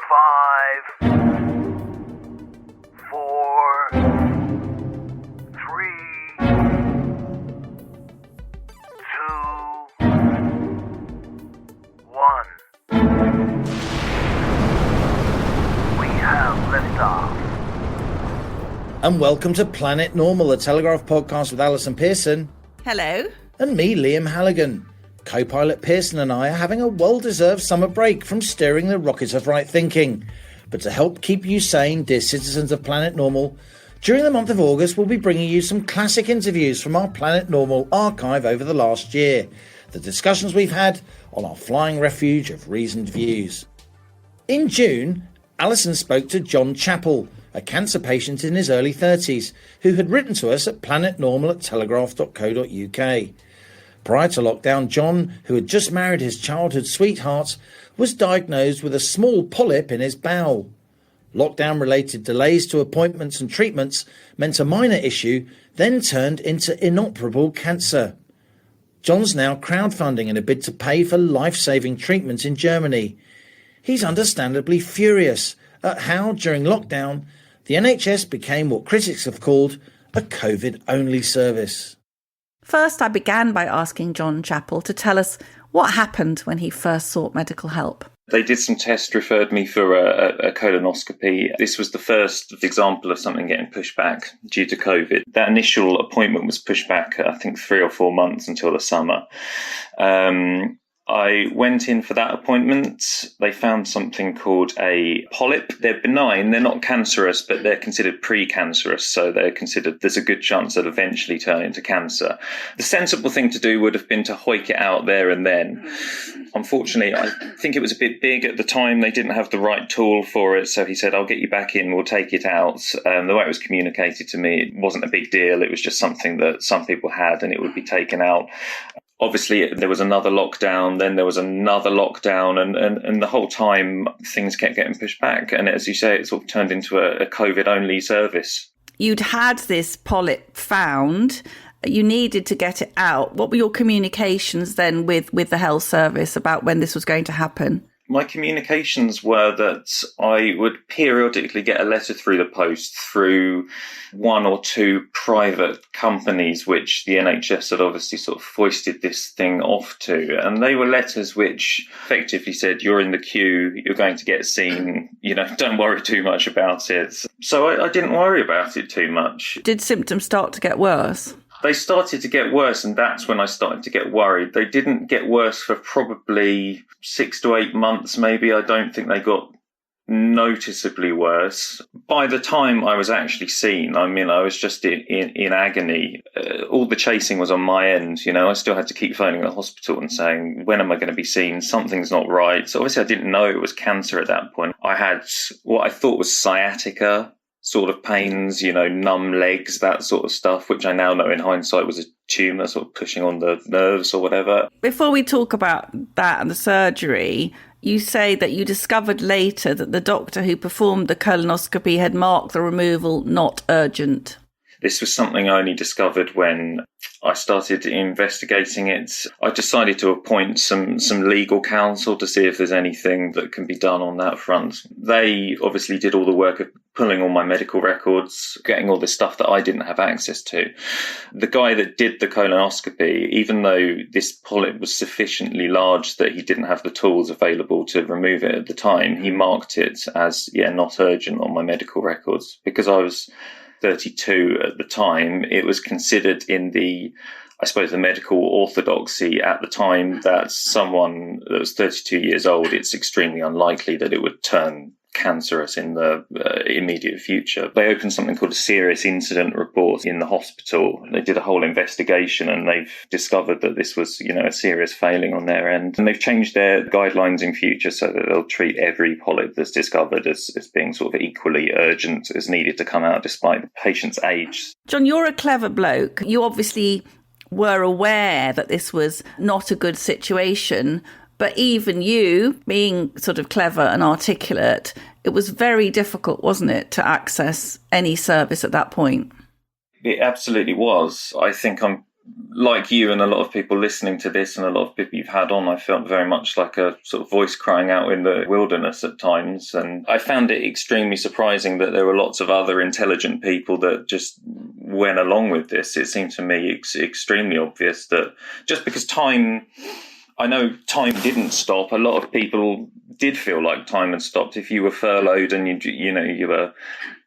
5, 4, 3, 2, 1. We have liftoff. And welcome to Planet Normal, a Telegraph podcast with Halligan and Pearson. Hello. And me, Liam Halligan. Co-pilot Pearson and I are having a well-deserved summer break from steering the rocket of right thinking. But to help keep you sane, dear citizens of Planet Normal, during the month of August we'll be bringing you some classic interviews from our Planet Normal archive over the last year. The discussions we've had on our flying refuge of reasoned views. In June, Alison spoke to Jon Chapple, a cancer patient in his early 30s, who had written to us at planetnormal@telegraph.co.uk. Prior to lockdown, Jon, who had just married his childhood sweetheart, was diagnosed with a small polyp in his bowel. Lockdown-related delays to appointments and treatments meant a minor issue then turned into inoperable cancer. Jon's now crowdfunding in a bid to pay for life-saving treatment in Germany. He's understandably furious at how, during lockdown, the NHS became what critics have called a COVID-only service. First, I began by asking Jon Chapple to tell us what happened when he first sought medical help. They did some tests, referred me for a colonoscopy. This was the first example of something getting pushed back due to COVID. That initial appointment was pushed back, I think, 3 or 4 months until the summer. I went in for that appointment. They found something called a polyp. They're benign, they're not cancerous, but they're considered pre-cancerous. So they're considered, there's a good chance they'll eventually turn into cancer. The sensible thing to do would have been to hoik it out there and then. Unfortunately, I think it was a bit big at the time. They didn't have the right tool for it. So he said, I'll get you back in, we'll take it out. The way it was communicated to me, it wasn't a big deal. It was just something that some people had and it would be taken out. Obviously, there was another lockdown, then there was another lockdown, and the whole time things kept getting pushed back. And as you say, it sort of turned into a COVID-only service. You'd had this polyp found. You needed to get it out. What were your communications then with the health service about when this was going to happen? My communications were that I would periodically get a letter through the post through 1 or 2 private companies, which the NHS had obviously sort of foisted this thing off to. And they were letters which effectively said, you're in the queue, you're going to get seen, don't worry too much about it. So I didn't worry about it too much. Did symptoms start to get worse? They started to get worse, and that's when I started to get worried. They didn't get worse for probably 6 to 8 months, maybe. I don't think they got noticeably worse. By the time I was actually seen, I was just in agony. All the chasing was on my end. I still had to keep phoning the hospital and saying, when am I going to be seen? Something's not right. So obviously I didn't know it was cancer at that point. I had what I thought was sciatica sort of pains, numb legs, that sort of stuff, which I now know in hindsight was a tumour sort of pushing on the nerves or whatever. Before we talk about that and the surgery, you say that you discovered later that the doctor who performed the colonoscopy had marked the removal not urgent. This was something I only discovered when I started investigating it. I decided to appoint some legal counsel to see if there's anything that can be done on that front. They obviously did all the work of pulling all my medical records, getting all this stuff that I didn't have access to. The guy that did the colonoscopy, even though this polyp was sufficiently large that he didn't have the tools available to remove it at the time, he marked it as, not urgent on my medical records. Because I was 32 at the time, it was considered in the medical orthodoxy at the time that someone that was 32 years old, it's extremely unlikely that it would turn cancerous in the immediate future. They opened something called a serious incident report in the hospital. They did a whole investigation and they've discovered that this was, a serious failing on their end. And they've changed their guidelines in future so that they'll treat every polyp that's discovered as being sort of equally urgent as needed to come out despite the patient's age. Jon, you're a clever bloke. You obviously were aware that this was not a good situation. But even you, being sort of clever and articulate, it was very difficult, wasn't it, to access any service at that point? It absolutely was. I think I'm like you and a lot of people listening to this and a lot of people you've had on, I felt very much like a sort of voice crying out in the wilderness at times. And I found it extremely surprising that there were lots of other intelligent people that just went along with this. It seemed to me extremely obvious that just because I know time didn't stop. A lot of people did feel like time had stopped. If you were furloughed and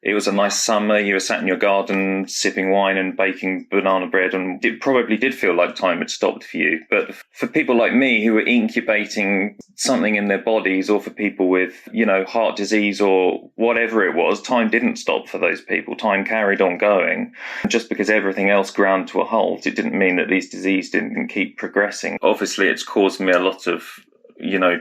it was a nice summer, you were sat in your garden sipping wine and baking banana bread, and it probably did feel like time had stopped for you. But for people like me who were incubating something in their bodies, or for people with, heart disease or whatever it was, time didn't stop for those people. Time carried on going. Just because everything else ground to a halt, it didn't mean that these diseases didn't keep progressing. Obviously, it's caused me a lot of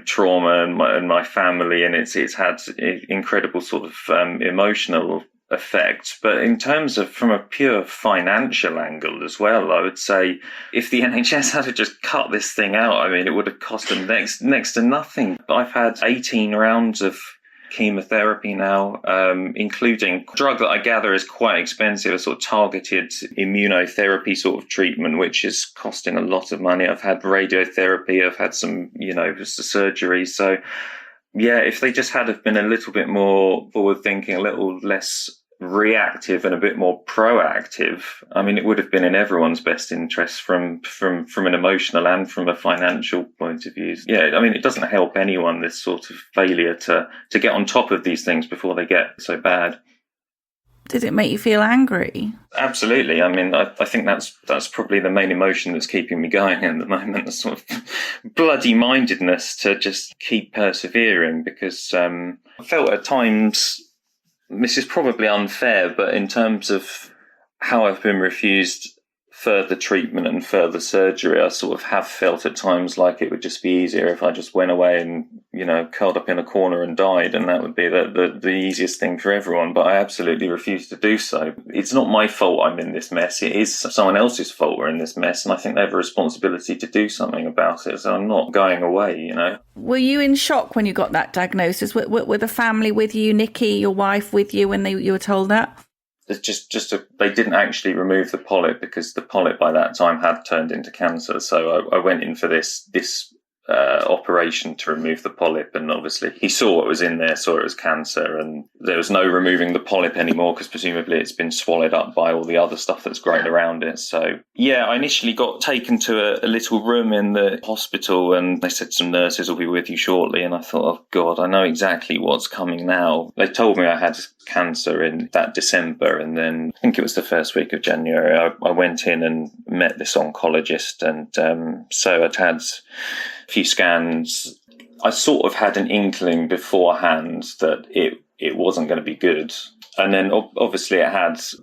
trauma and my family, and it's had incredible sort of emotional effects. But in terms of from a pure financial angle as well, I would say if the NHS had to just cut this thing out, I mean, it would have cost them next to nothing. I've had 18 rounds of chemotherapy now, including a drug that I gather is quite expensive, a sort of targeted immunotherapy sort of treatment, which is costing a lot of money. I've had radiotherapy, I've had some, surgery. So, yeah, if they just had been a little bit more forward thinking, a little less reactive and a bit more proactive, I mean, it would have been in everyone's best interest from an emotional and from a financial point of view. Yeah, I mean, it doesn't help anyone, this sort of failure to get on top of these things before they get so bad. Did it make you feel angry? Absolutely. I mean, I think that's probably the main emotion that's keeping me going at the moment, the sort of bloody-mindedness to just keep persevering, because I felt at times, this is probably unfair, but in terms of how I've been refused further treatment and further surgery, I sort of have felt at times like it would just be easier if I just went away and, curled up in a corner and died, and that would be the easiest thing for everyone. But I absolutely refuse to do so. It's not my fault I'm in this mess. It is someone else's fault we're in this mess, and I think they have a responsibility to do something about it. So I'm not going away, Were you in shock when you got that diagnosis? Were the family with you, Nikki, your wife, with you when you were told that? It's they didn't actually remove the polyp, because the polyp by that time had turned into cancer. So I went in for this operation to remove the polyp, and obviously he saw what was in there, saw it was cancer, and there was no removing the polyp anymore, because presumably it's been swallowed up by all the other stuff that's grown around it. So yeah, I initially got taken to a little room in the hospital, and they said some nurses will be with you shortly, and I thought, oh God, I know exactly what's coming now. They told me I had cancer in that December, and then I think it was the first week of January, I went in and met this oncologist, and so I'd had a few scans. I sort of had an inkling beforehand that it wasn't going to be good. And then obviously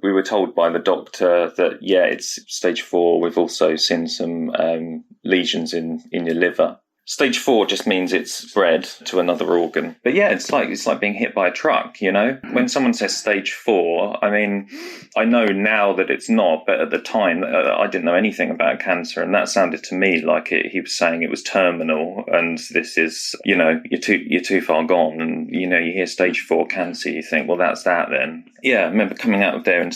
we were told by the doctor that, yeah, it's stage 4. We've also seen some lesions in your liver. Stage 4 just means it's spread to another organ. But yeah, it's like being hit by a truck, When someone says stage 4, I mean, I know now that it's not, but at the time I didn't know anything about cancer, and that sounded to me like he was saying it was terminal, and this is, you're too far gone, and you hear stage 4 cancer, you think, well, that's that then. Yeah, I remember coming out of there and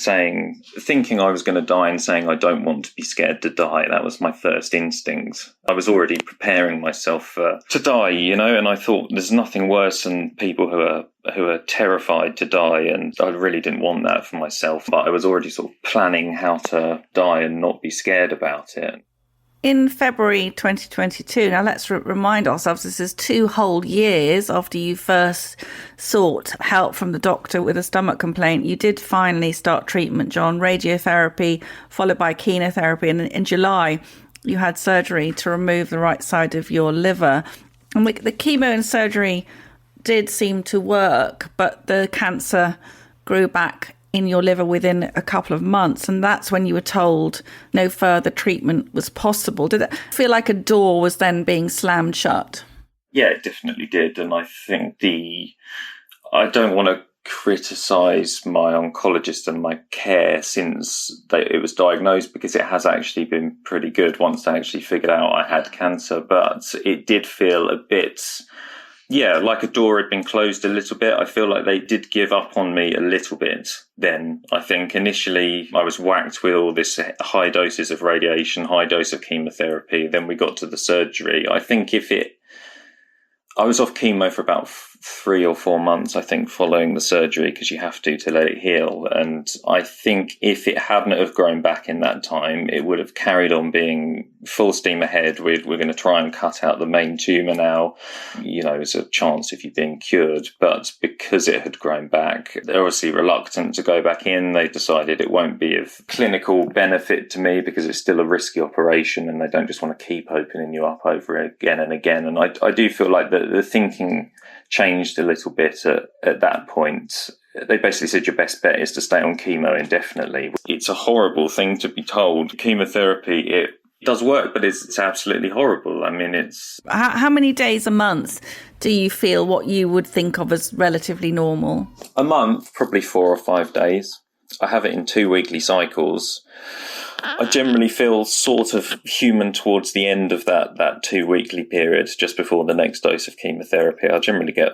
thinking I was going to die, and saying I don't want to be scared to die. That was my first instinct. I was already preparing myself to die, and I thought there's nothing worse than people who are terrified to die, and I really didn't want that for myself. But I was already sort of planning how to die and not be scared about it. In February 2022, now let's remind ourselves, this is 2 whole years after you first sought help from the doctor with a stomach complaint. You did finally start treatment, Jon, radiotherapy, followed by chemotherapy. And in July, you had surgery to remove the right side of your liver. And the chemo and surgery did seem to work, but the cancer grew back in your liver within a couple of months, and that's when you were told no further treatment was possible. Did it feel like a door was then being slammed shut? Yeah, it definitely did. And I think I don't want to criticise my oncologist and my care since it was diagnosed, because it has actually been pretty good once they actually figured out I had cancer. But it did feel a bit Yeah, like a door had been closed a little bit. I feel like they did give up on me a little bit then. I think initially I was whacked with all this high doses of radiation, high dose of chemotherapy. Then we got to the surgery. I think I was off chemo for about 3 or 4 months, I think, following the surgery, because you have to let it heal. And I think if it hadn't have grown back in that time, it would have carried on being full steam ahead. We're going to try and cut out the main tumour now. There's a chance if you're being cured. But because it had grown back, they're obviously reluctant to go back in. They decided it won't be of clinical benefit to me because it's still a risky operation, and they don't just want to keep opening you up over again and again. And I do feel like the thinking changed a little bit at that point. They basically said your best bet is to stay on chemo indefinitely. It's a horrible thing to be told. Chemotherapy, it does work, but it's absolutely horrible. I mean, it's... How many days a month do you feel what you would think of as relatively normal? A month, probably 4 or 5 days. I have it in 2 weekly cycles. I generally feel sort of human towards the end of that 2 weekly period, just before the next dose of chemotherapy. I generally get,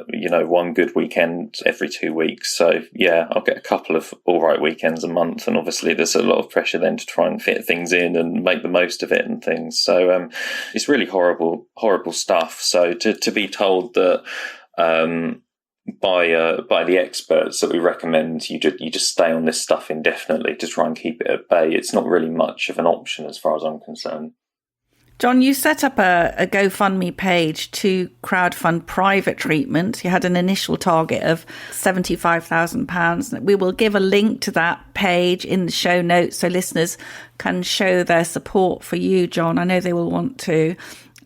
one good weekend every 2 weeks. So yeah, I'll get a couple of all right weekends a month. And obviously there's a lot of pressure then to try and fit things in and make the most of it and things. So it's really horrible stuff. So to be told that, by the experts that we recommend you just stay on this stuff indefinitely to try and keep it at bay, it's not really much of an option as far as I'm concerned. John, you set up a GoFundMe page to crowdfund private treatment. You had an initial target of £75,000. We will give a link to that page in the show notes so listeners can show their support for you, John. I know they will want to.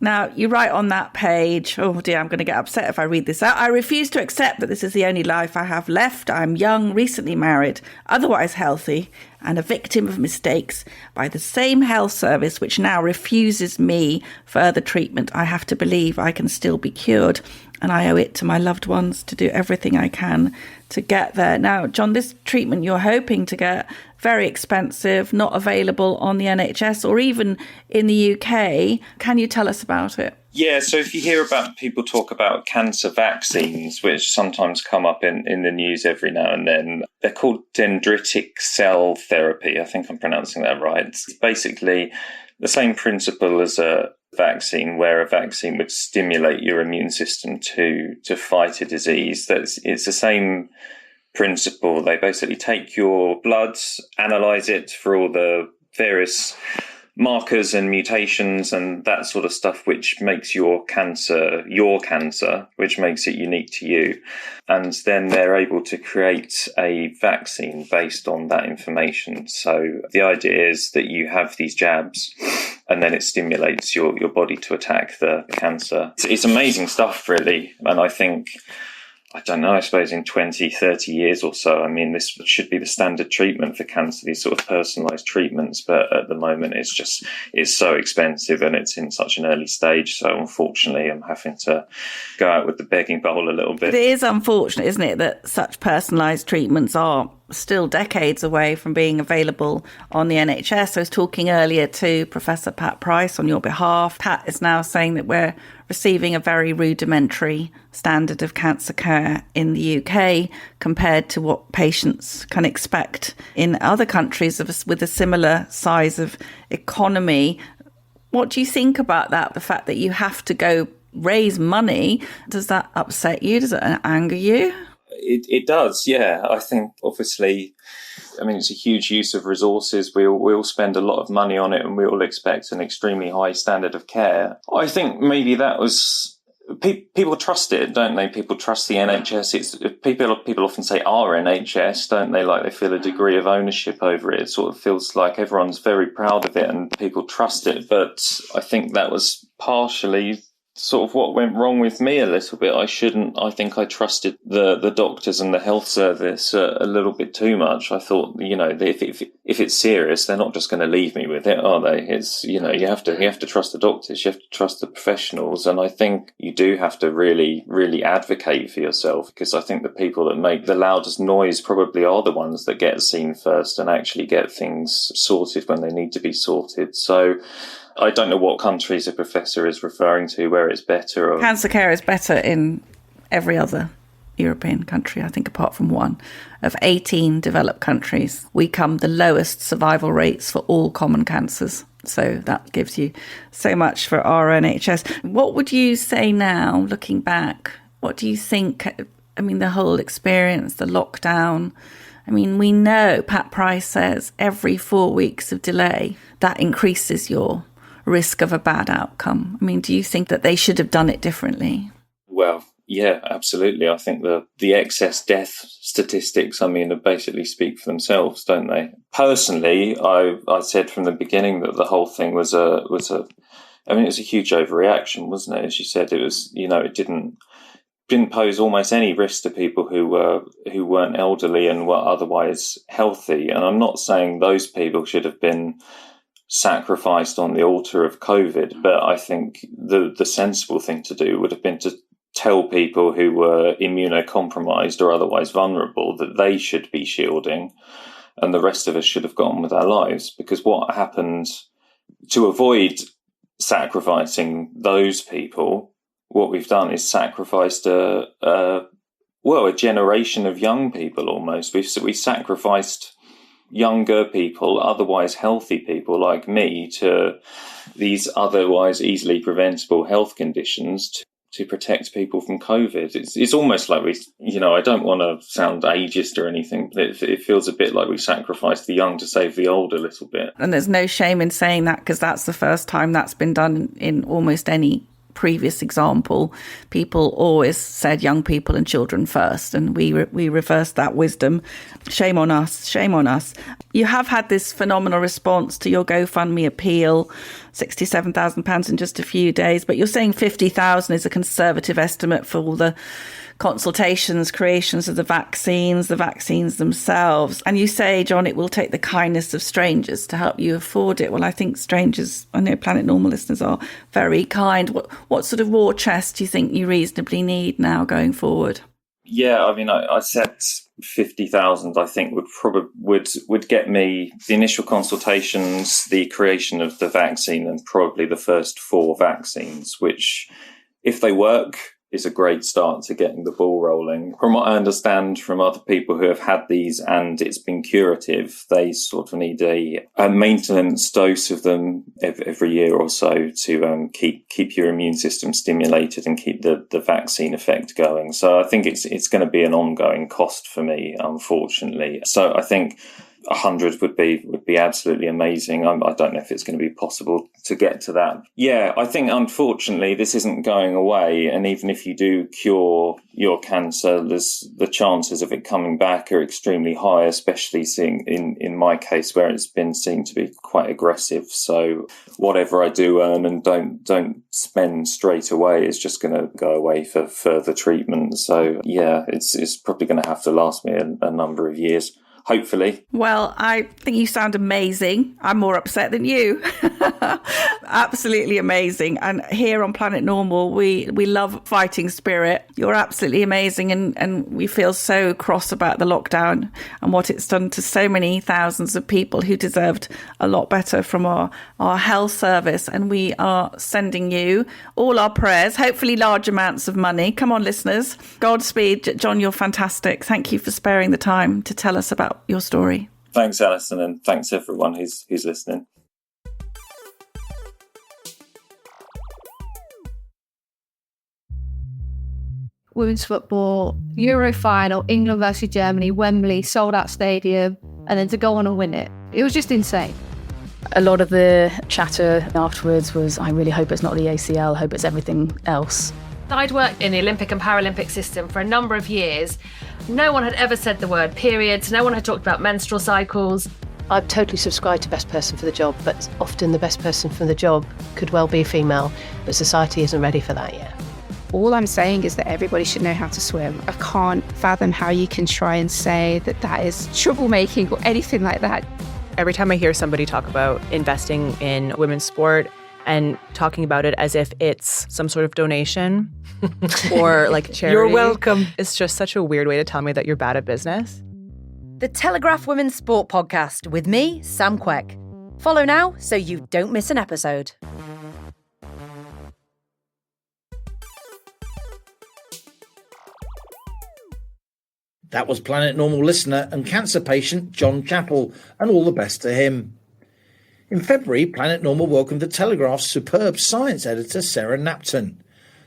Now, you write on that page, oh dear, I'm going to get upset if I read this out. I refuse to accept that this is the only life I have left. I'm young, recently married, otherwise healthy, and a victim of mistakes by the same health service which now refuses me further treatment. I have to believe I can still be cured, and I owe it to my loved ones to do everything I can to get there. Now, John, this treatment you're hoping to get, very expensive, not available on the NHS or even in the UK. Can you tell us about it? Yeah, so if you hear about people talk about cancer vaccines, which sometimes come up in the news every now and then, they're called dendritic cell therapy. I think I'm pronouncing that right. It's basically the same principle as a vaccine, where a vaccine would stimulate your immune system to fight a disease. It's the same principle. They basically take your blood, analyze it for all the various markers and mutations and that sort of stuff, which makes your cancer, which makes it unique to you. And then they're able to create a vaccine based on that information. So the idea is that you have these jabs and then it stimulates your body to attack the cancer. It's amazing stuff, really. And I think, I don't know, I suppose in 20, 30 years or so, I mean, this should be the standard treatment for cancer, these sort of personalised treatments. But at the moment, it's so expensive and it's in such an early stage. So unfortunately, I'm having to go out with the begging bowl a little bit. But it is unfortunate, isn't it, that such personalised treatments are still decades away from being available on the NHS. I was talking earlier to Professor Pat Price on your behalf. Pat is now saying that we're receiving a very rudimentary standard of cancer care in the UK compared to what patients can expect in other countries with a similar size of economy. What do you think about that? The fact that you have to go raise money, does that upset you? Does it anger you? It does, yeah. I think, obviously, it's a huge use of resources. We all spend a lot of money on it and we all expect an extremely high standard of care. I think maybe that was... People trust it, don't they? People trust the NHS. People often say our NHS, don't they? Like they feel a degree of ownership over it. It sort of feels like everyone's very proud of it and people trust it. But I think that was partially sort of what went wrong with me a little bit. I think I trusted the doctors and the health service a little bit too much. I thought, if it's serious, they're not just going to leave me with it, are they? It's, you have to trust the doctors, you have to trust the professionals. And I think you do have to really, really advocate for yourself, because I think the people that make the loudest noise probably are the ones that get seen first and actually get things sorted when they need to be sorted. So I don't know what countries the professor is referring to where it's better. Cancer care is better in every other European country, I think, apart from one. Of 18 developed countries, we come the lowest survival rates for all common cancers. So that gives you so much for our NHS. What would you say now, looking back? What do you think? I mean, the whole experience, the lockdown. I mean, we know, Pat Price says, every 4 weeks of delay, that increases your risk of a bad outcome. I mean, do you think that they should have done it differently? Well, yeah, absolutely. I think the excess death statistics, I mean, basically speak for themselves, don't they? Personally, I said from the beginning that the whole thing was a huge overreaction, wasn't it? As you said, it was, it didn't pose almost any risk to people who weren't elderly and were otherwise healthy. And I'm not saying those people should have been sacrificed on the altar of COVID, but I think the sensible thing to do would have been to tell people who were immunocompromised or otherwise vulnerable that they should be shielding, and the rest of us should have got on with our lives. Because what happened, to avoid sacrificing those people, what we've done is sacrificed a generation of young people almost. We sacrificed younger people, otherwise healthy people like me, to these otherwise easily preventable health conditions to protect people from COVID. It's almost like I don't want to sound ageist or anything, but it feels a bit like we sacrificed the young to save the old a little bit. And there's no shame in saying that, because that's the first time that's been done in almost any previous example. People always said young people and children first, and we reversed that wisdom. Shame on us, shame on us. You have had this phenomenal response to your GoFundMe appeal, £67,000 in just a few days, but you're saying 50,000 is a conservative estimate for all the consultations, creations of the vaccines themselves. And you say, Jon, it will take the kindness of strangers to help you afford it. Well, I think strangers, I know Planet Normal listeners are very kind. What sort of war chest do you think you reasonably need now going forward? Yeah, I mean, I said 50,000, I think would get me the initial consultations, the creation of the vaccine, and probably the first 4 vaccines, which, if they work, is a great start to getting the ball rolling. From what I understand from other people who have had these and it's been curative, they sort of need a maintenance dose of them every year or so to keep your immune system stimulated and keep the vaccine effect going. So I think it's going to be an ongoing cost for me, unfortunately. So I think 100 would be absolutely amazing. I don't know if it's going to be possible to get to that. Yeah, I think unfortunately this isn't going away, and even if you do cure your cancer, the chances of it coming back are extremely high, especially seeing in my case where it's been seen to be quite aggressive. So whatever I do earn and don't spend straight away is just going to go away for further treatment. So yeah, it's probably going to have to last me a number of years. Hopefully. Well, I think you sound amazing. I'm more upset than you. Absolutely amazing. And here on Planet Normal, we love fighting spirit. You're absolutely amazing. And we feel so cross about the lockdown and what it's done to so many thousands of people who deserved a lot better from our health service. And we are sending you all our prayers, hopefully large amounts of money. Come on, listeners. Godspeed. Jon, you're fantastic. Thank you for sparing the time to tell us about your story. Thanks, Alison, and thanks everyone who's listening. Women's football, Euro final, England versus Germany, Wembley, sold out stadium, and then to go on and win it. It was just insane. A lot of the chatter afterwards was, I really hope it's not the ACL, hope it's everything else. I'd worked in the Olympic and Paralympic system for a number of years. No one had ever said the word periods. No one had talked about menstrual cycles. I've totally subscribed to best person for the job, but often the best person for the job could well be female, but society isn't ready for that yet. All I'm saying is that everybody should know how to swim. I can't fathom how you can try and say that is troublemaking or anything like that. Every time I hear somebody talk about investing in women's sport and talking about it as if it's some sort of donation or like charity. You're welcome. It's just such a weird way to tell me that you're bad at business. The Telegraph Women's Sport Podcast with me, Sam Queck. Follow now so you don't miss an episode. That was Planet Normal listener and cancer patient Jon Chapple, and all the best to him. In February, Planet Normal welcomed the Telegraph's superb science editor, Sarah Knapton.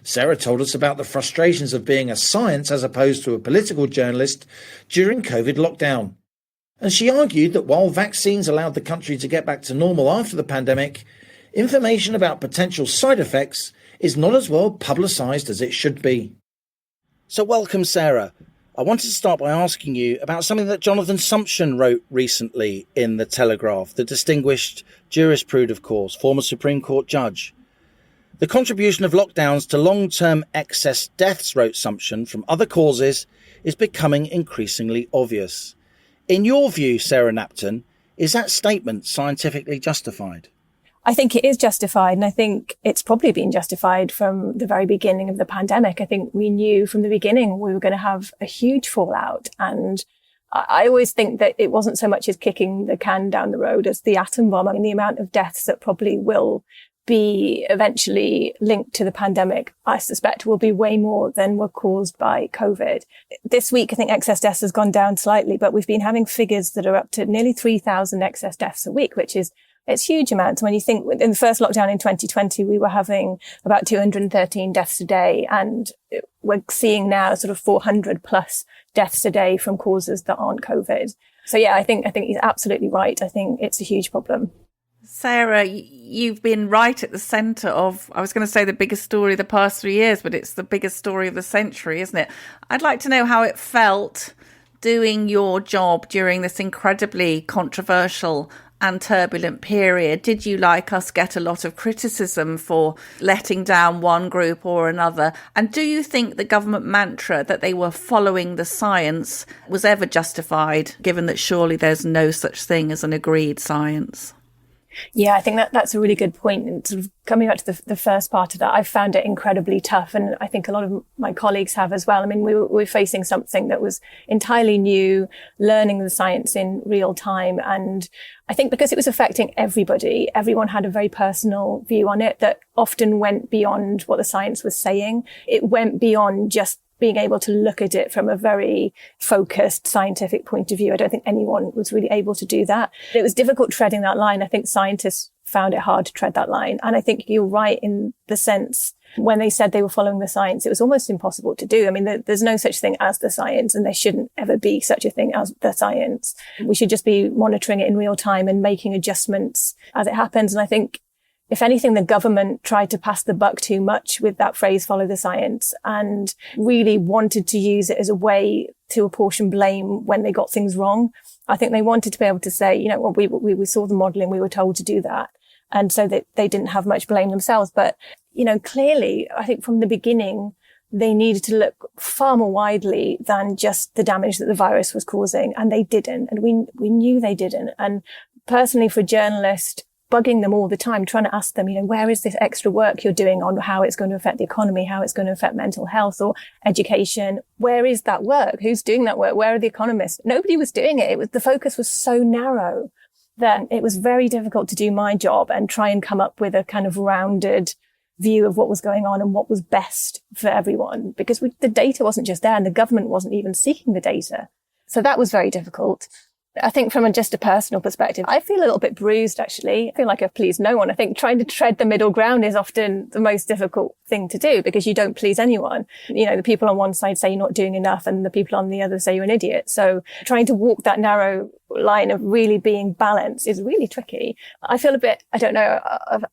Sarah told us about the frustrations of being a science as opposed to a political journalist during COVID lockdown. And she argued that while vaccines allowed the country to get back to normal after the pandemic, information about potential side effects is not as well publicised as it should be. So welcome, Sarah. I wanted to start by asking you about something that Jonathan Sumption wrote recently in the Telegraph, the distinguished jurisprud, of course, former Supreme Court judge. The contribution of lockdowns to long-term excess deaths, wrote Sumption, from other causes is becoming increasingly obvious. In your view, Sarah Knapton, is that statement scientifically justified? I think it is justified, and I think it's probably been justified from the very beginning of the pandemic. I think we knew from the beginning we were going to have a huge fallout, and I always think that it wasn't so much as kicking the can down the road as the atom bomb. I mean, the amount of deaths that probably will be eventually linked to the pandemic, I suspect, will be way more than were caused by COVID. This week, I think excess deaths has gone down slightly, but we've been having figures that are up to nearly 3,000 excess deaths a week, which is it's huge amounts. When you think in the first lockdown in 2020, we were having about 213 deaths a day, and we're seeing now sort of 400 plus deaths a day from causes that aren't COVID. So yeah, I think he's absolutely right. I think it's a huge problem. Sarah, you've been right at the centre of, I was going to say the biggest story of the past 3 years, but it's the biggest story of the century, isn't it? I'd like to know how it felt doing your job during this incredibly controversial and turbulent period. Did you, like us, get a lot of criticism for letting down one group or another? And do you think the government mantra that they were following the science was ever justified, given that surely there's no such thing as an agreed science? Yeah, I think that's a really good point. And sort of coming back to the first part of that, I found it incredibly tough. And I think a lot of my colleagues have as well. I mean, we were facing something that was entirely new, learning the science in real time. And I think because it was affecting everybody, everyone had a very personal view on it that often went beyond what the science was saying. It went beyond just being able to look at it from a very focused scientific point of view. I don't think anyone was really able to do that. It was difficult treading that line. I think scientists found it hard to tread that line. And I think you're right in the sense when they said they were following the science, it was almost impossible to do. I mean, there's no such thing as the science, and there shouldn't ever be such a thing as the science. We should just be monitoring it in real time and making adjustments as it happens. And I think if anything, the government tried to pass the buck too much with that phrase, follow the science, and really wanted to use it as a way to apportion blame when they got things wrong. I think they wanted to be able to say, you know, well, we saw the modelling, we were told to do that. And so that they didn't have much blame themselves. But, you know, clearly, I think from the beginning, they needed to look far more widely than just the damage that the virus was causing. And they didn't. And we knew they didn't. And personally, for a journalist, bugging them all the time, trying to ask them, you know, where is this extra work you're doing on how it's going to affect the economy, how it's going to affect mental health or education? Where is that work? Who's doing that work? Where are the economists? Nobody was doing it. The focus was so narrow that it was very difficult to do my job and try and come up with a kind of rounded view of what was going on and what was best for everyone, because the data wasn't just there and the government wasn't even seeking the data. So that was very difficult. I think from just a personal perspective, I feel a little bit bruised, actually. I feel like I've pleased no one. I think trying to tread the middle ground is often the most difficult thing to do because you don't please anyone. You know, the people on one side say you're not doing enough and the people on the other say you're an idiot. So trying to walk that narrow line of really being balanced is really tricky. I feel a bit, I don't know,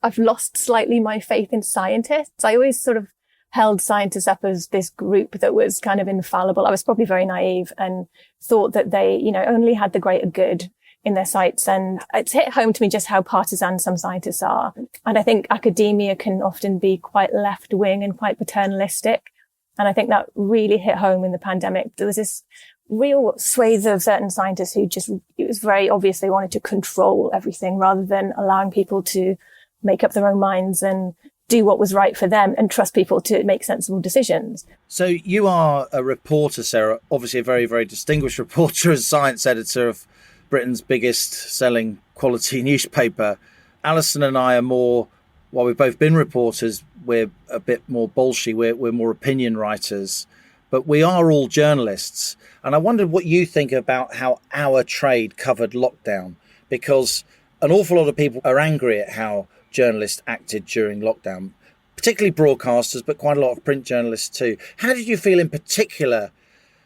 I've lost slightly my faith in scientists. I always sort of held scientists up as this group that was kind of infallible. I was probably very naive and thought that they, you know, only had the greater good in their sights. And it's hit home to me just how partisan some scientists are. And I think academia can often be quite left wing and quite paternalistic. And I think that really hit home in the pandemic. There was this real swathe of certain scientists who just, it was very obvious they wanted to control everything rather than allowing people to make up their own minds and do what was right for them and trust people to make sensible decisions. So you are a reporter, Sarah, obviously a very, very distinguished reporter as science editor of Britain's biggest selling quality newspaper. Alison and I are more, while we've both been reporters, we're a bit more bolshy. We're more opinion writers. but we are all journalists. And I wondered what you think about how our trade covered lockdown, because an awful lot of people are angry at how journalists acted during lockdown, particularly broadcasters, but quite a lot of print journalists too. How did you feel in particular,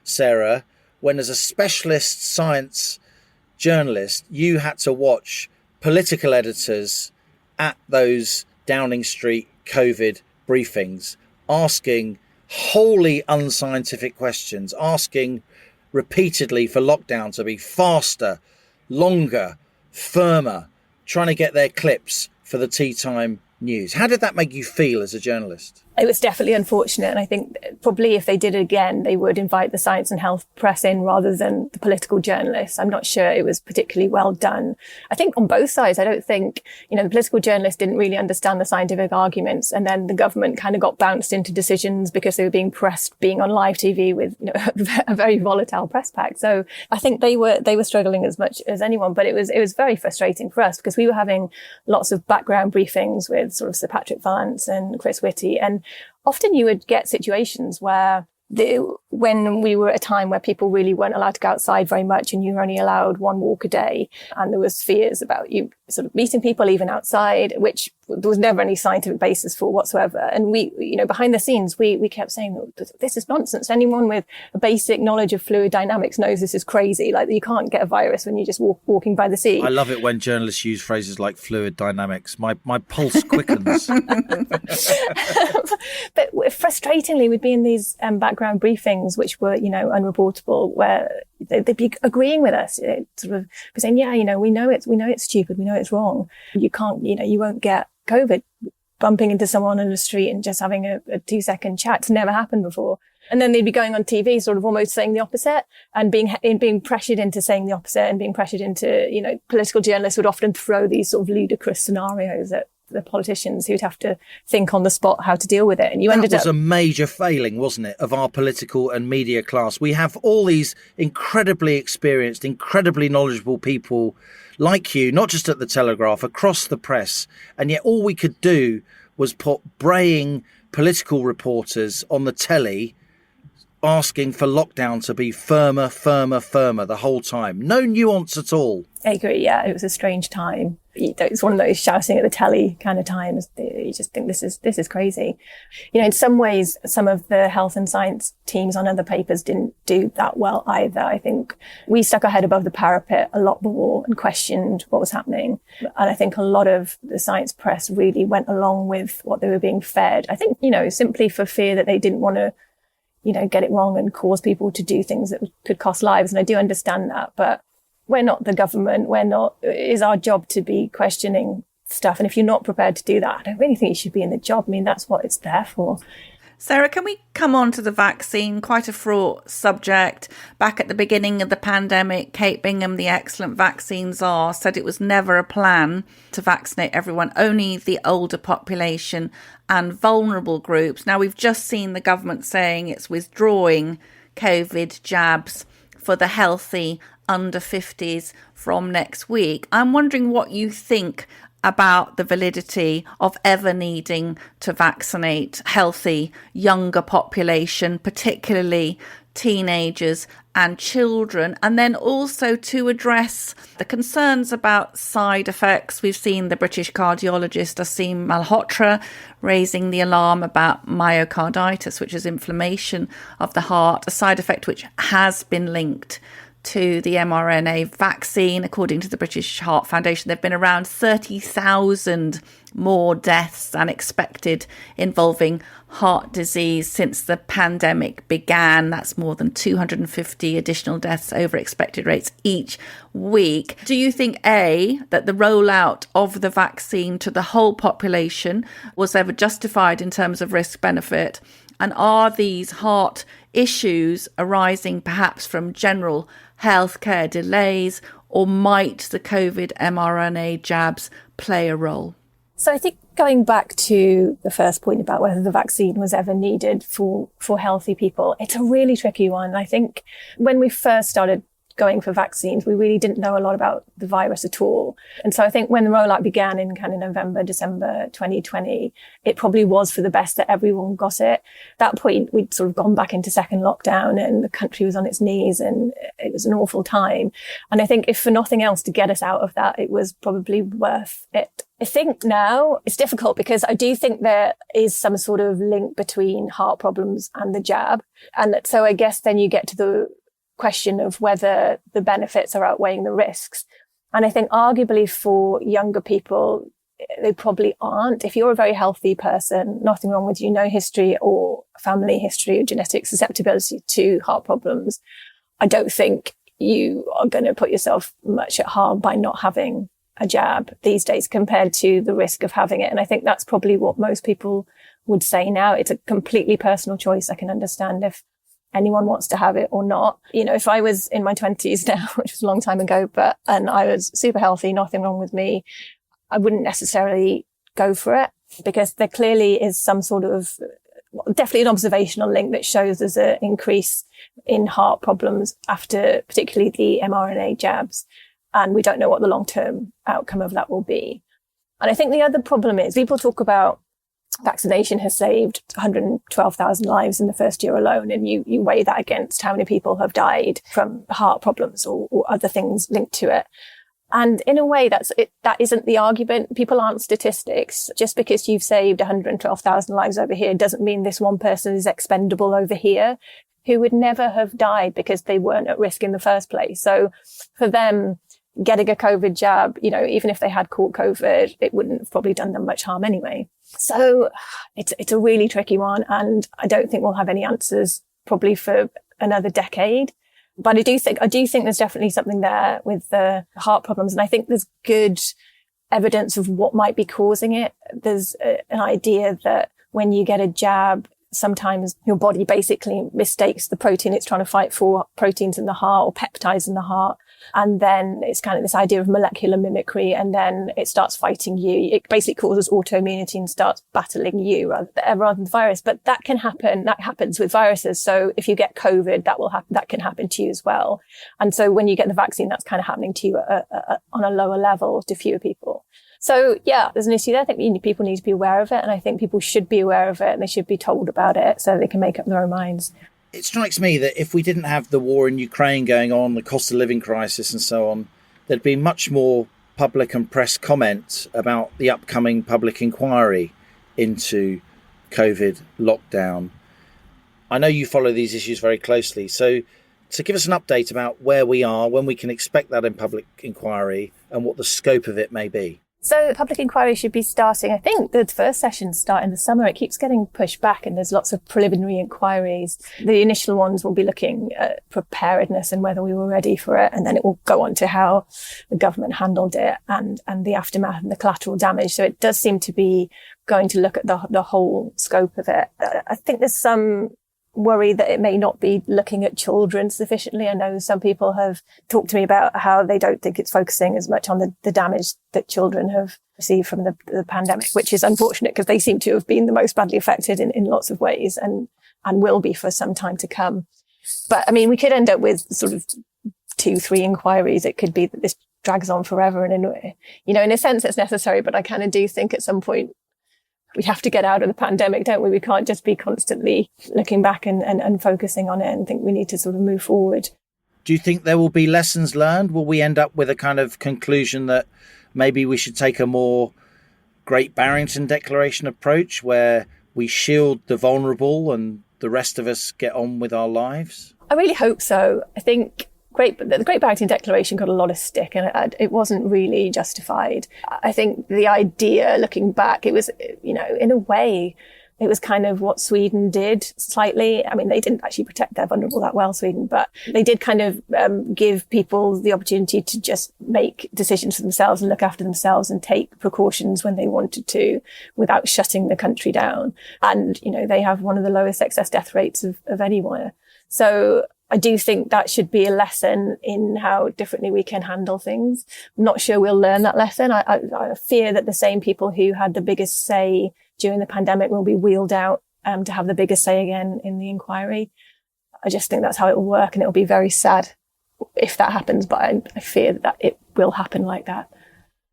Sarah, when as a specialist science journalist, you had to watch political editors at those Downing Street COVID briefings asking wholly unscientific questions, asking repeatedly for lockdown to be faster, longer, firmer, trying to get their clips for the tea time news? How did that make you feel as a journalist? It was definitely unfortunate. And I think probably if they did it again, they would invite the science and health press in rather than the political journalists. I'm not sure it was particularly well done. I think on both sides, I don't think, the political journalists didn't really understand the scientific arguments. And then the government kind of got bounced into decisions because they were being pressed, being on live TV with a very volatile press pack. So I think they were struggling as much as anyone. But it was very frustrating for us because we were having lots of background briefings with sort of Sir Patrick Vallance and Chris Whitty. And often you would get situations where when we were at a time where people really weren't allowed to go outside very much and you were only allowed one walk a day, and there was fears about you sort of meeting people even outside, which there was never any scientific basis for whatsoever. And we, behind the scenes, we kept saying, this is nonsense. Anyone with a basic knowledge of fluid dynamics knows this is crazy. Like, you can't get a virus when you're just walking by the sea. I love it when journalists use phrases like fluid dynamics. My pulse quickens. But frustratingly, we'd be in these background briefings, which were, unreportable, where they'd be agreeing with us, sort of saying, yeah, we know it's stupid. We know it's wrong. You can't, you won't get COVID bumping into someone on the street and just having a 2-second chat. It's never happened before. And then they'd be going on TV, sort of almost saying the opposite and being pressured into saying the opposite and being pressured into, political journalists would often throw these sort of ludicrous scenarios at the politicians who'd have to think on the spot how to deal with it. And that was a major failing, wasn't it, of our political and media class. We have all these incredibly experienced, incredibly knowledgeable people like you, not just at the Telegraph, across the press. And yet all we could do was put braying political reporters on the telly asking for lockdown to be firmer the whole time. No nuance at all. I agree, yeah. It was a strange time. It's one of those shouting at the telly kind of times. You just think this is crazy. In some ways, some of the health and science teams on other papers didn't do that well either. I think we stuck our head above the parapet a lot more and questioned what was happening. And I think a lot of the science press really went along with what they were being fed. I think, simply for fear that they didn't want to, get it wrong and cause people to do things that could cost lives. And I do understand that, but we're not the government. It's our job to be questioning stuff. And if you're not prepared to do that, I don't really think you should be in the job. I mean, that's what it's there for. Sarah, can we come on to the vaccine? Quite a fraught subject. Back at the beginning of the pandemic, Kate Bingham, the excellent vaccine czar, said it was never a plan to vaccinate everyone, only the older population and vulnerable groups. Now, we've just seen the government saying it's withdrawing COVID jabs for the healthy under 50s from next week. I'm wondering what you think about the validity of ever needing to vaccinate healthy younger population, particularly teenagers and children, and then also to address the concerns about side effects. We've seen the British cardiologist Aseem Malhotra raising the alarm about myocarditis, which is inflammation of the heart, a side effect which has been linked to the mRNA vaccine. According to the British Heart Foundation, there have been around 30,000 more deaths than expected involving heart disease since the pandemic began. That's more than 250 additional deaths over expected rates each week. Do you think, A, that the rollout of the vaccine to the whole population was ever justified in terms of risk benefit? And are these heart issues arising perhaps from general healthcare delays, or might the COVID mRNA jabs play a role? So I think going back to the first point about whether the vaccine was ever needed for healthy people, it's a really tricky one. I think when we first started going for vaccines, we really didn't know a lot about the virus at all. And so I think when the rollout began in kind of November, December 2020, it probably was for the best that everyone got it. At that point, we'd sort of gone back into second lockdown and the country was on its knees and it was an awful time. And I think if for nothing else to get us out of that, it was probably worth it. I think now it's difficult because I do think there is some sort of link between heart problems and the jab. And so I guess then you get to the question of whether the benefits are outweighing the risks. And I think arguably for younger people, they probably aren't. If you're a very healthy person, nothing wrong with you, no history or family history or genetic susceptibility to heart problems, I don't think you are going to put yourself much at harm by not having a jab these days compared to the risk of having it. And I think that's probably what most people would say now. It's a completely personal choice. I can understand if anyone wants to have it or not. You know, if I was in my 20s now, which was a long time ago, and I was super healthy, nothing wrong with me, I wouldn't necessarily go for it because there clearly is some sort of, definitely an observational link that shows there's an increase in heart problems after particularly the mRNA jabs. And we don't know what the long-term outcome of that will be. And I think the other problem is people talk about vaccination has saved 112,000 lives in the first year alone. And you weigh that against how many people have died from heart problems or other things linked to it. And in a way, that isn't the argument. People aren't statistics. Just because you've saved 112,000 lives over here doesn't mean this one person is expendable over here who would never have died because they weren't at risk in the first place. So for them, getting a COVID jab, you know, even if they had caught COVID, it wouldn't have probably done them much harm anyway. So it's a really tricky one. And I don't think we'll have any answers probably for another decade. But I do think there's definitely something there with the heart problems. And I think there's good evidence of what might be causing it. There's an idea that when you get a jab, sometimes your body basically mistakes the protein it's trying to fight for, proteins in the heart or peptides in the heart. And then it's kind of this idea of molecular mimicry, and then it starts fighting you. It basically causes autoimmunity and starts battling you rather than the virus. But that can happen. That happens with viruses. So if you get COVID, that will happen. That can happen to you as well. And so when you get the vaccine, that's kind of happening to you on a lower level to fewer people. So yeah, there's an issue there. I think people need to be aware of it, and I think people should be aware of it, and they should be told about it so they can make up their own minds. It strikes me that if we didn't have the war in Ukraine going on, the cost of living crisis and so on, there'd be much more public and press comment about the upcoming public inquiry into COVID lockdown. I know you follow these issues very closely. So give us an update about where we are, when we can expect that in public inquiry and what the scope of it may be. So public inquiry should be starting, I think the first sessions start in the summer. It keeps getting pushed back and there's lots of preliminary inquiries. The initial ones will be looking at preparedness and whether we were ready for it. And then it will go on to how the government handled it and the aftermath and the collateral damage. So it does seem to be going to look at the whole scope of it. I think there's some worry that it may not be looking at children sufficiently. I know some people have talked to me about how they don't think it's focusing as much on the damage that children have received from the pandemic, which is unfortunate because they seem to have been the most badly affected in lots of ways and will be for some time to come. But I mean, we could end up with sort of 2-3 inquiries. It could be that this drags on forever. And in a sense, it's necessary, but I kind of do think at some point we have to get out of the pandemic, don't we? We can't just be constantly looking back and focusing on it and think we need to sort of move forward. Do you think there will be lessons learned? Will we end up with a kind of conclusion that maybe we should take a more Great Barrington Declaration approach where we shield the vulnerable and the rest of us get on with our lives? I really hope so. I think the Great Barrington Declaration got a lot of stick and it wasn't really justified. I think the idea, looking back, it was, in a way, it was kind of what Sweden did slightly. I mean, they didn't actually protect their vulnerable that well, Sweden, but they did kind of give people the opportunity to just make decisions for themselves and look after themselves and take precautions when they wanted to without shutting the country down. And, they have one of the lowest excess death rates of anywhere. So I do think that should be a lesson in how differently we can handle things. I'm not sure we'll learn that lesson. I fear that the same people who had the biggest say during the pandemic will be wheeled out to have the biggest say again in the inquiry. I just think that's how it will work, and it will be very sad if that happens, but I fear that it will happen like that.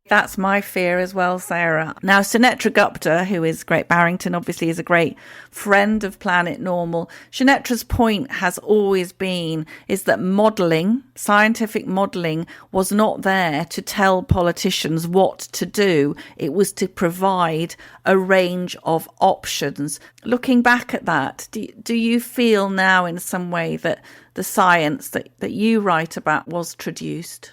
That's my fear as well, Sarah. Now, Sunetra Gupta, who is Great Barrington, obviously is a great friend of Planet Normal. Sunetra's point has always been is that modelling, scientific modelling, was not there to tell politicians what to do. It was to provide a range of options. Looking back at that, do you feel now in some way that the science that you write about was traduced?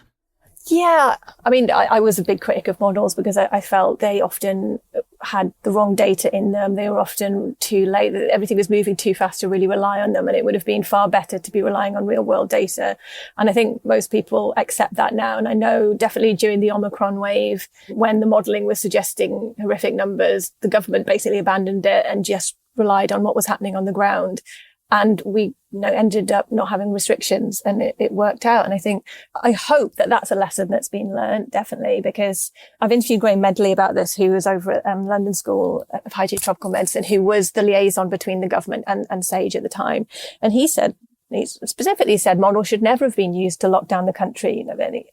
Yeah, I mean, I was a big critic of models because I felt they often had the wrong data in them. They were often too late. Everything was moving too fast to really rely on them. And it would have been far better to be relying on real world data. And I think most people accept that now. And I know definitely during the Omicron wave, when the modelling was suggesting horrific numbers, the government basically abandoned it and just relied on what was happening on the ground. And we ended up not having restrictions, and it worked out. And I hope that that's a lesson that's been learned, definitely, because I've interviewed Graham Medley about this, who was over at London School of Hygiene and Tropical Medicine, who was the liaison between the government and SAGE at the time. And he specifically said models should never have been used to lock down the country.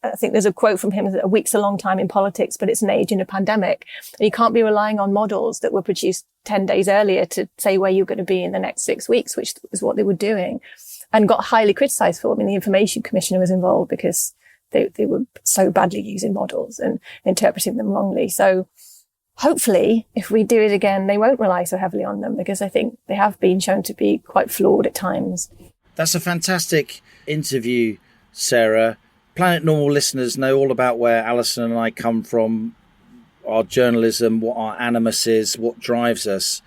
I think there's a quote from him that a week's a long time in politics, but it's an age in a pandemic. And you can't be relying on models that were produced 10 days earlier to say where you're going to be in the next 6 weeks, which is what they were doing, and got highly criticised for. I mean, the Information Commissioner was involved because they were so badly using models and interpreting them wrongly. So hopefully, if we do it again, they won't rely so heavily on them, because I think they have been shown to be quite flawed at times. That's a fantastic interview, Sarah. Planet Normal listeners know all about where Alison and I come from, our journalism, what our animus is, what drives us.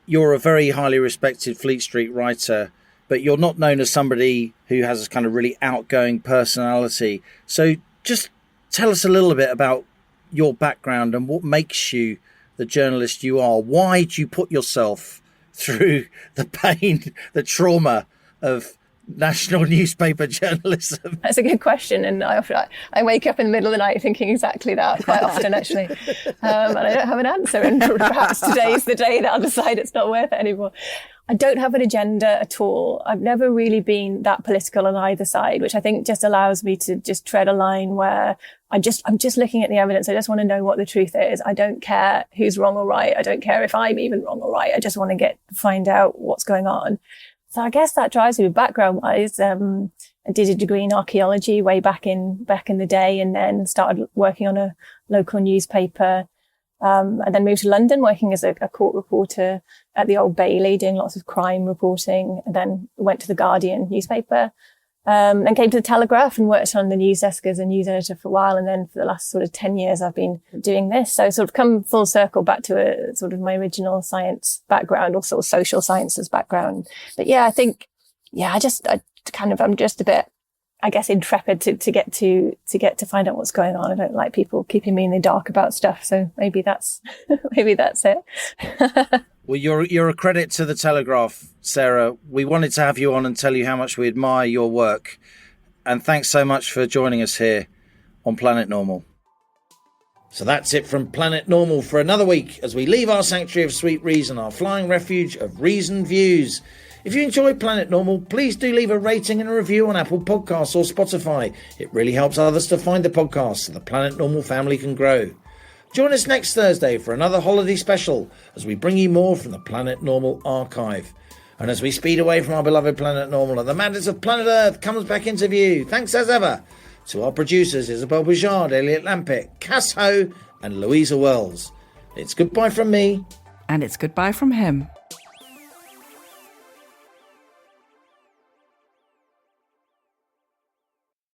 You're a very highly respected Fleet Street writer, but you're not known as somebody who has a kind of really outgoing personality. So just tell us a little bit about your background and what makes you the journalist you are. Why do you put yourself through the pain, the trauma of national newspaper journalism? That's a good question, and I wake up in the middle of the night thinking exactly that quite often, actually, and I don't have an answer, and perhaps today's the day that I'll decide it's not worth it anymore. I don't have an agenda at all. I've never really been that political on either side, which I think just allows me to just tread a line where I'm just looking at the evidence. I just want to know what the truth is. I don't care who's wrong or right. I don't care if I'm even wrong or right. I just want to find out what's going on. So I guess that drives me background-wise. I did a degree in archaeology way back in the day, and then started working on a local newspaper, and then moved to London working as a court reporter at the Old Bailey, doing lots of crime reporting, and then went to the Guardian newspaper, and came to the Telegraph and worked on the news desk as a news editor for a while. And then for the last sort of 10 years, I've been doing this. So sort of come full circle back to a sort of my original science background, or sort of social sciences background. But yeah, I think, I'm just a bit, I guess, intrepid to get to find out what's going on. I don't like people keeping me in the dark about stuff. So maybe that's it. Well, you're a credit to the Telegraph, Sarah. We wanted to have you on and tell you how much we admire your work. And thanks so much for joining us here on Planet Normal. So that's it from Planet Normal for another week, as we leave our sanctuary of sweet reason, our flying refuge of reasoned views. If you enjoy Planet Normal, please do leave a rating and a review on Apple Podcasts or Spotify. It really helps others to find the podcast so the Planet Normal family can grow. Join us next Thursday for another holiday special as we bring you more from the Planet Normal archive. And as we speed away from our beloved Planet Normal and the madness of planet Earth comes back into view, thanks as ever to our producers Isabel Bouchard, Elliot Lampitt, Cass Ho and Louisa Wells. It's goodbye from me. And it's goodbye from him.